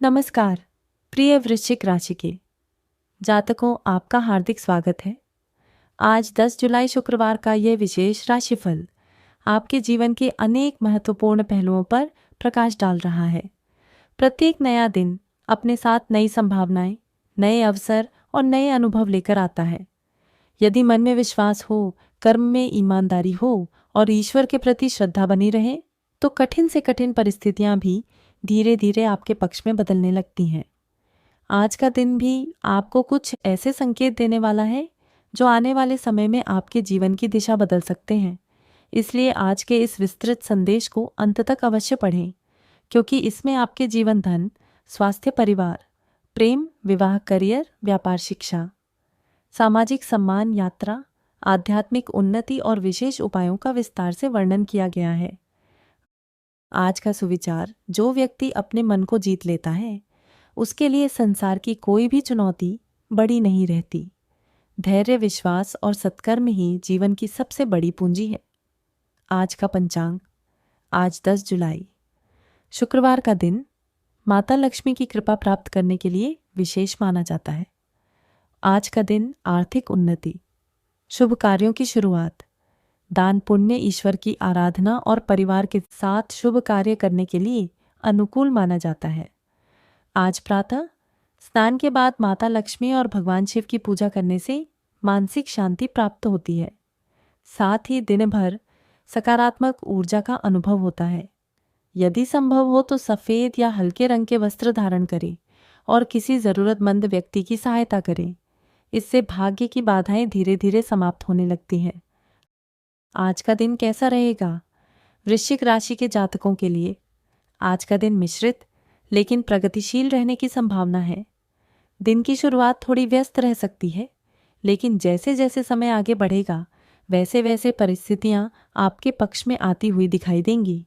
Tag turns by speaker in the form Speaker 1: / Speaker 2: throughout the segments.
Speaker 1: नमस्कार प्रिय वृश्चिक राशि के जातकों, आपका हार्दिक स्वागत है। आज 10 जुलाई शुक्रवार का यह विशेष राशिफल आपके जीवन के अनेक महत्वपूर्ण पहलुओं पर प्रकाश डाल रहा है। प्रत्येक नया दिन अपने साथ नई संभावनाएं, नए अवसर और नए अनुभव लेकर आता है। यदि मन में विश्वास हो, कर्म में ईमानदारी हो और ईश्वर के प्रति श्रद्धा बनी रहे तो कठिन से कठिन परिस्थितियां भी धीरे धीरे आपके पक्ष में बदलने लगती हैं। आज का दिन भी आपको कुछ ऐसे संकेत देने वाला है जो आने वाले समय में आपके जीवन की दिशा बदल सकते हैं। इसलिए आज के इस विस्तृत संदेश को अंत तक अवश्य पढ़ें, क्योंकि इसमें आपके जीवन, धन, स्वास्थ्य, परिवार, प्रेम, विवाह, करियर, व्यापार, शिक्षा, सामाजिक सम्मान, यात्रा, आध्यात्मिक उन्नति और विशेष उपायों का विस्तार से वर्णन किया गया है। आज का सुविचार: जो व्यक्ति अपने मन को जीत लेता है उसके लिए संसार की कोई भी चुनौती बड़ी नहीं रहती। धैर्य, विश्वास और सत्कर्म ही जीवन की सबसे बड़ी पूंजी है। आज का पंचांग: आज 10 जुलाई शुक्रवार का दिन माता लक्ष्मी की कृपा प्राप्त करने के लिए विशेष माना जाता है। आज का दिन आर्थिक उन्नति, शुभ कार्यों की शुरुआत, दान, पुण्य, ईश्वर की आराधना और परिवार के साथ शुभ कार्य करने के लिए अनुकूल माना जाता है। आज प्रातः स्नान के बाद माता लक्ष्मी और भगवान शिव की पूजा करने से मानसिक शांति प्राप्त होती है। साथ ही दिन भर सकारात्मक ऊर्जा का अनुभव होता है। यदि संभव हो तो सफ़ेद या हल्के रंग के वस्त्र धारण करें और किसी ज़रूरतमंद व्यक्ति की सहायता करें। इससे भाग्य की बाधाएं धीरे धीरे समाप्त होने लगती हैं। आज का दिन कैसा रहेगा वृश्चिक राशि के जातकों के लिए? आज का दिन मिश्रित लेकिन प्रगतिशील रहने की संभावना है। दिन की शुरुआत थोड़ी व्यस्त रह सकती है, लेकिन जैसे जैसे समय आगे बढ़ेगा वैसे वैसे परिस्थितियां आपके पक्ष में आती हुई दिखाई देंगी।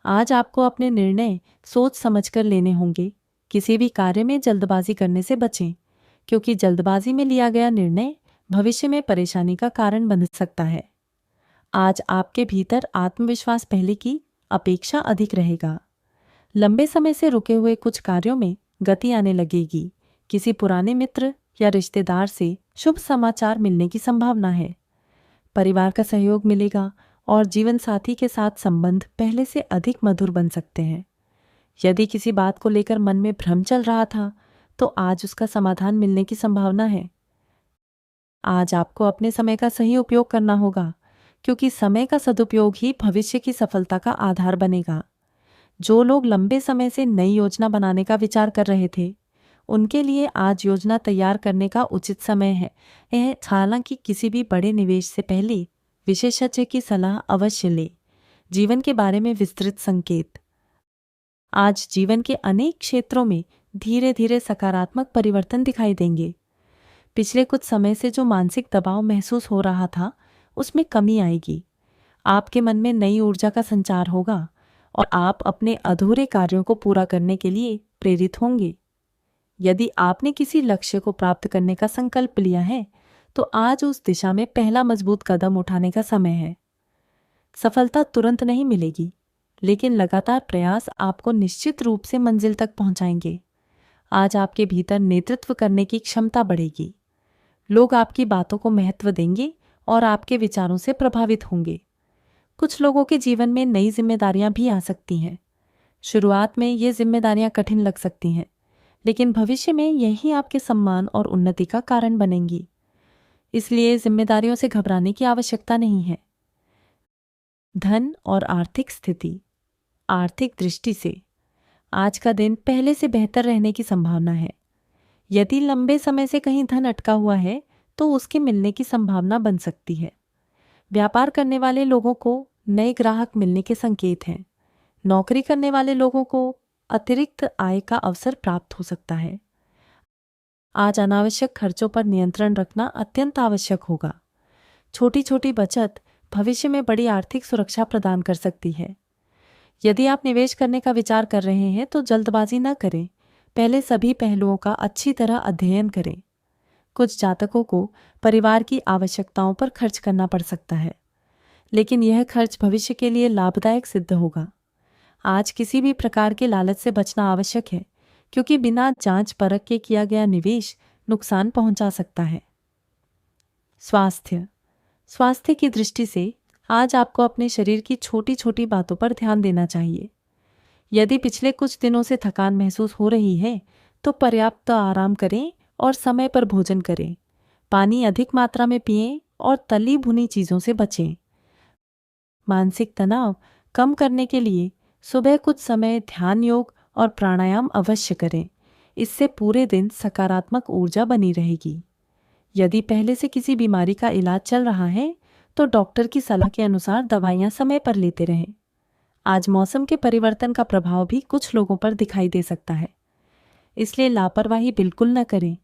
Speaker 1: आज आपको अपने निर्णय सोच समझकर लेने होंगे। किसी भी कार्य में जल्दबाजी करने से बचें, क्योंकि जल्दबाजी में लिया गया निर्णय भविष्य में परेशानी का कारण बन सकता है। आज आपके भीतर आत्मविश्वास पहले की अपेक्षा अधिक रहेगा। लंबे समय से रुके हुए कुछ कार्यों में गति आने लगेगी। किसी पुराने मित्र या रिश्तेदार से शुभ समाचार मिलने की संभावना है। परिवार का सहयोग मिलेगा और जीवन साथी के साथ संबंध पहले से अधिक मधुर बन सकते हैं। यदि किसी बात को लेकर मन में भ्रम चल रहा था तो आज उसका समाधान मिलने की संभावना है। आज आपको अपने समय का सही उपयोग करना होगा, क्योंकि समय का सदुपयोग ही भविष्य की सफलता का आधार बनेगा। जो लोग लंबे समय से नई योजना बनाने का विचार कर रहे थे उनके लिए आज योजना तैयार करने का उचित समय है। हालांकि किसी भी बड़े निवेश से पहले विशेषज्ञ की सलाह अवश्य लें। जीवन के बारे में विस्तृत संकेत: आज जीवन के अनेक क्षेत्रों में धीरे धीरे सकारात्मक परिवर्तन दिखाई देंगे। पिछले कुछ समय से जो मानसिक दबाव महसूस हो रहा था उसमें कमी आएगी। आपके मन में नई ऊर्जा का संचार होगा और आप अपने अधूरे कार्यों को पूरा करने के लिए प्रेरित होंगे। यदि आपने किसी लक्ष्य को प्राप्त करने का संकल्प लिया है तो आज उस दिशा में पहला मजबूत कदम उठाने का समय है। सफलता तुरंत नहीं मिलेगी, लेकिन लगातार प्रयास आपको निश्चित रूप से मंजिल तक पहुंचाएंगे। आज आपके भीतर नेतृत्व करने की क्षमता बढ़ेगी। लोग आपकी बातों को महत्व देंगे और आपके विचारों से प्रभावित होंगे। कुछ लोगों के जीवन में नई जिम्मेदारियां भी आ सकती हैं। शुरुआत में ये जिम्मेदारियां कठिन लग सकती हैं, लेकिन भविष्य में यही आपके सम्मान और उन्नति का कारण बनेंगी। इसलिए जिम्मेदारियों से घबराने की आवश्यकता नहीं है। धन और आर्थिक स्थिति: आर्थिक दृष्टि से आज का दिन पहले से बेहतर रहने की संभावना है। यदि लंबे समय से कहीं धन अटका हुआ है तो उसके मिलने की संभावना बन सकती है। व्यापार करने वाले लोगों को नए ग्राहक मिलने के संकेत हैं। नौकरी करने वाले लोगों को अतिरिक्त आय का अवसर प्राप्त हो सकता है। आज अनावश्यक खर्चों पर नियंत्रण रखना अत्यंत आवश्यक होगा। छोटी छोटी बचत भविष्य में बड़ी आर्थिक सुरक्षा प्रदान कर सकती है। यदि आप निवेश करने का विचार कर रहे हैं तो जल्दबाजी न करें। पहले सभी पहलुओं का अच्छी तरह अध्ययन करें। कुछ जातकों को परिवार की आवश्यकताओं पर खर्च करना पड़ सकता है, लेकिन यह खर्च भविष्य के लिए लाभदायक सिद्ध होगा। आज किसी भी प्रकार के लालच से बचना आवश्यक है, क्योंकि बिना जांच परख के किया गया निवेश नुकसान पहुंचा सकता है। स्वास्थ्य की दृष्टि से आज आपको अपने शरीर की छोटी छोटी बातों पर ध्यान देना चाहिए। यदि पिछले कुछ दिनों से थकान महसूस हो रही है तो पर्याप्त आराम करें और समय पर भोजन करें। पानी अधिक मात्रा में पिएं और तली भुनी चीज़ों से बचें। मानसिक तनाव कम करने के लिए सुबह कुछ समय ध्यान, योग और प्राणायाम अवश्य करें। इससे पूरे दिन सकारात्मक ऊर्जा बनी रहेगी। यदि पहले से किसी बीमारी का इलाज चल रहा है तो डॉक्टर की सलाह के अनुसार दवाइयाँ समय पर लेते रहें। आज मौसम के परिवर्तन का प्रभाव भी कुछ लोगों पर दिखाई दे सकता है, इसलिए लापरवाही बिल्कुल न करें।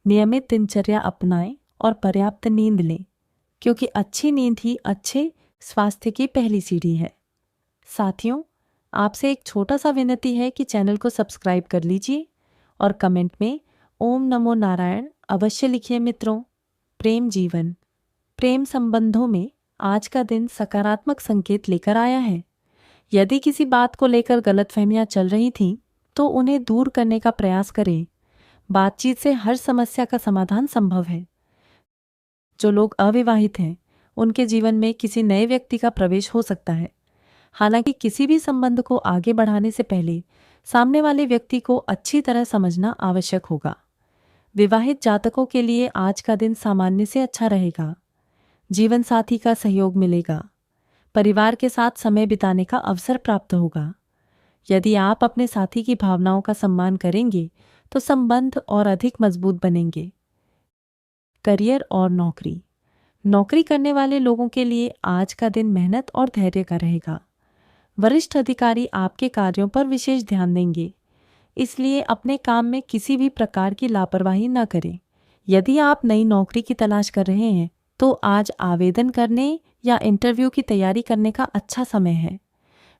Speaker 1: नियमित दिनचर्या अपनाएं और पर्याप्त नींद लें, क्योंकि अच्छी नींद ही अच्छे स्वास्थ्य की पहली सीढ़ी है। साथियों, आपसे एक छोटा सा विनती है कि चैनल को सब्सक्राइब कर लीजिए और कमेंट में ओम नमो नारायण अवश्य लिखिए। मित्रों, प्रेम संबंधों में आज का दिन सकारात्मक संकेत लेकर आया है। यदि किसी बात को लेकर गलतफहमियां चल रही थीं, तो उन्हें दूर करने का प्रयास करें। बातचीत से हर समस्या का समाधान संभव है। जो लोग अविवाहित हैं, उनके जीवन में किसी नए व्यक्ति का प्रवेश हो सकता है। हालांकि किसी भी संबंध को आगे बढ़ाने से पहले सामने वाले व्यक्ति को अच्छी तरह समझना आवश्यक होगा। विवाहित जातकों के लिए आज का दिन सामान्य से अच्छा रहेगा। जीवन साथी का सहयोग मिलेगा। परिवार के साथ समय बिताने का अवसर प्राप्त होगा। यदि आप अपने साथी की भावनाओं का सम्मान करेंगे तो संबंध और अधिक मजबूत बनेंगे। करियर और नौकरी करने वाले लोगों के लिए आज का दिन मेहनत और धैर्य का रहेगा। वरिष्ठ अधिकारी आपके कार्यों पर विशेष ध्यान देंगे, इसलिए अपने काम में किसी भी प्रकार की लापरवाही न करें। यदि आप नई नौकरी की तलाश कर रहे हैं तो आज आवेदन करने या इंटरव्यू की तैयारी करने का अच्छा समय है।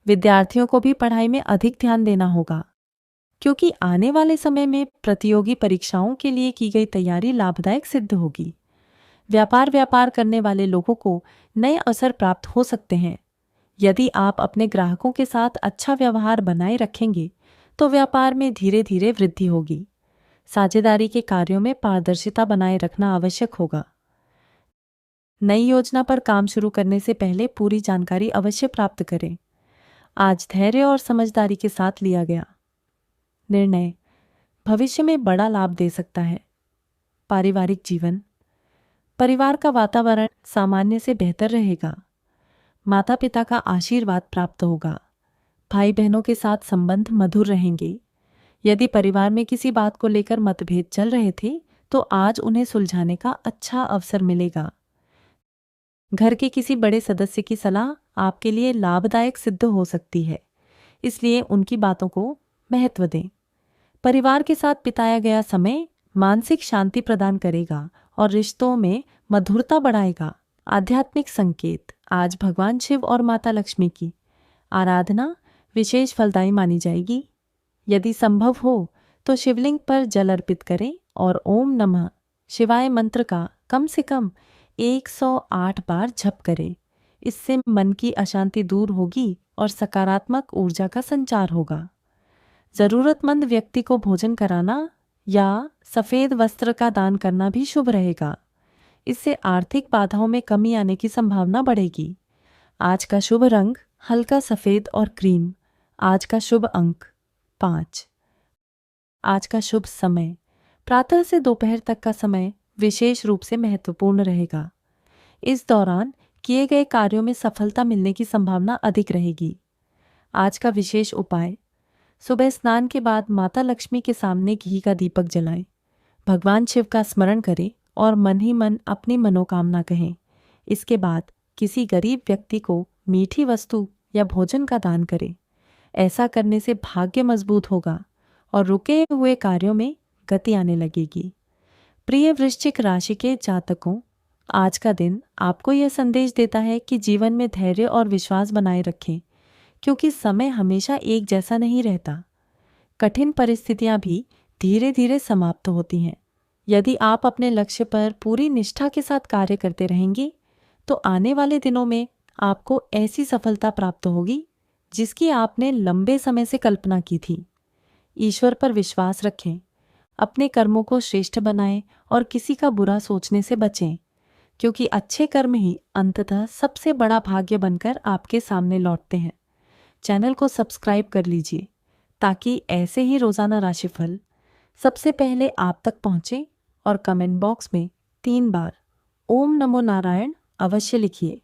Speaker 1: विद्यार्थियों को भी पढ़ाई में अधिक ध्यान देना होगा, क्योंकि आने वाले समय में प्रतियोगी परीक्षाओं के लिए की गई तैयारी लाभदायक सिद्ध होगी। व्यापार करने वाले लोगों को नए अवसर प्राप्त हो सकते हैं। यदि आप अपने ग्राहकों के साथ अच्छा व्यवहार बनाए रखेंगे तो व्यापार में धीरे धीरे वृद्धि होगी। साझेदारी के कार्यों में पारदर्शिता बनाए रखना आवश्यक होगा। नई योजना पर काम शुरू करने से पहले पूरी जानकारी अवश्य प्राप्त करें। आज धैर्य और समझदारी के साथ लिया गया निर्णय भविष्य में बड़ा लाभ दे सकता है। पारिवारिक जीवन, परिवार का वातावरण सामान्य से बेहतर रहेगा। माता पिता का आशीर्वाद प्राप्त होगा। भाई बहनों के साथ संबंध मधुर रहेंगे। यदि परिवार में किसी बात को लेकर मतभेद चल रहे थे तो आज उन्हें सुलझाने का अच्छा अवसर मिलेगा। घर के किसी बड़े सदस्य की सलाह आपके लिए लाभदायक सिद्ध हो सकती है, इसलिए उनकी बातों को महत्व दें। परिवार के साथ बिताया गया समय मानसिक शांति प्रदान करेगा और रिश्तों में मधुरता बढ़ाएगा। आध्यात्मिक संकेत, आज भगवान शिव और माता लक्ष्मी की आराधना विशेष फलदायी मानी जाएगी। यदि संभव हो तो शिवलिंग पर जल अर्पित करें और ओम नमः शिवाय मंत्र का कम से कम 108 बार जप करें। इससे मन की अशांति दूर होगी और सकारात्मक ऊर्जा का संचार होगा। जरूरतमंद व्यक्ति को भोजन कराना या सफ़ेद वस्त्र का दान करना भी शुभ रहेगा। इससे आर्थिक बाधाओं में कमी आने की संभावना बढ़ेगी। आज का शुभ रंग हल्का सफ़ेद और क्रीम। आज का शुभ अंक 5। आज का शुभ समय प्रातः से दोपहर तक का समय विशेष रूप से महत्वपूर्ण रहेगा। इस दौरान किए गए कार्यों में सफलता मिलने की संभावना अधिक रहेगी। आज का विशेष उपाय, सुबह स्नान के बाद माता लक्ष्मी के सामने घी का दीपक जलाएं। भगवान शिव का स्मरण करें और मन ही मन अपनी मनोकामना कहें। इसके बाद किसी गरीब व्यक्ति को मीठी वस्तु या भोजन का दान करें। ऐसा करने से भाग्य मजबूत होगा और रुके हुए कार्यों में गति आने लगेगी। प्रिय वृश्चिक राशि के जातकों, आज का दिन आपको यह संदेश देता है कि जीवन में धैर्य और विश्वास बनाए रखें, क्योंकि समय हमेशा एक जैसा नहीं रहता। कठिन परिस्थितियां भी धीरे धीरे समाप्त होती हैं। यदि आप अपने लक्ष्य पर पूरी निष्ठा के साथ कार्य करते रहेंगे तो आने वाले दिनों में आपको ऐसी सफलता प्राप्त होगी जिसकी आपने लंबे समय से कल्पना की थी। ईश्वर पर विश्वास रखें, अपने कर्मों को श्रेष्ठ बनाएं और किसी का बुरा सोचने से बचें, क्योंकि अच्छे कर्म ही अंततः सबसे बड़ा भाग्य बनकर आपके सामने लौटते हैं। चैनल को सब्सक्राइब कर लीजिए ताकि ऐसे ही रोजाना राशिफल सबसे पहले आप तक पहुंचे और कमेंट बॉक्स में 3 बार ओम नमो नारायण अवश्य लिखिए।